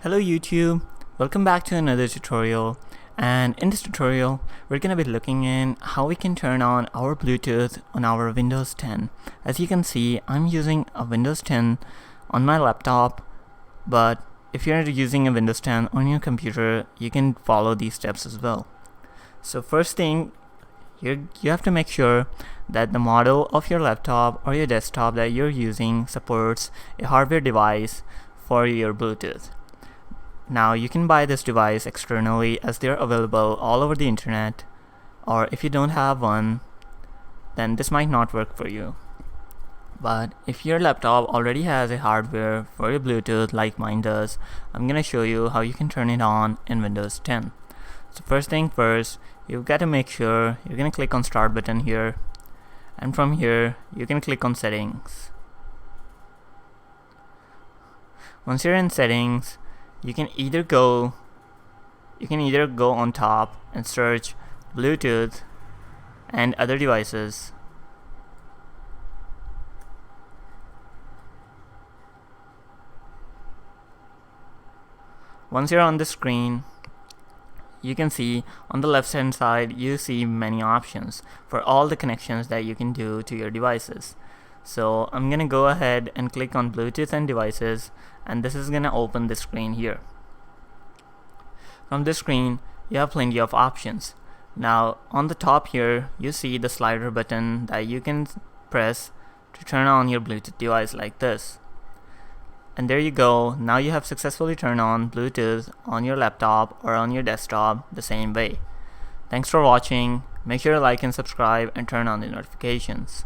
Hello YouTube, welcome back to another tutorial, and in this tutorial we're going to be looking in how we can turn on our Bluetooth on our Windows 10. As you can see, I'm using a Windows 10 on my laptop, but if you're using a Windows 10 on your computer, you can follow these steps as well. So first thing, you have to make sure that the model of your laptop or your desktop that you're using supports a hardware device for your Bluetooth. Now you can buy this device externally as they're available all over the internet, or if you don't have one, then this might not work for you. But if your laptop already has a hardware for your Bluetooth like mine does, I'm gonna show you how you can turn it on in Windows 10. So first thing first, you've got to make sure you're gonna click on Start button here, and from here you can click on Settings. Once you're in Settings, you can either go on top and search Bluetooth and other devices. Once you're on the screen, you can see on the left hand side you see many options for all the connections that you can do to your devices. So I'm gonna go ahead and click on Bluetooth and devices, and this is gonna open the screen here. From this screen you have plenty of options. Now on the top here you see the slider button that you can press to turn on your Bluetooth device like this. And there you go, now you have successfully turned on Bluetooth on your laptop or on your desktop the same way. Thanks for watching. Make sure to like and subscribe and turn on the notifications.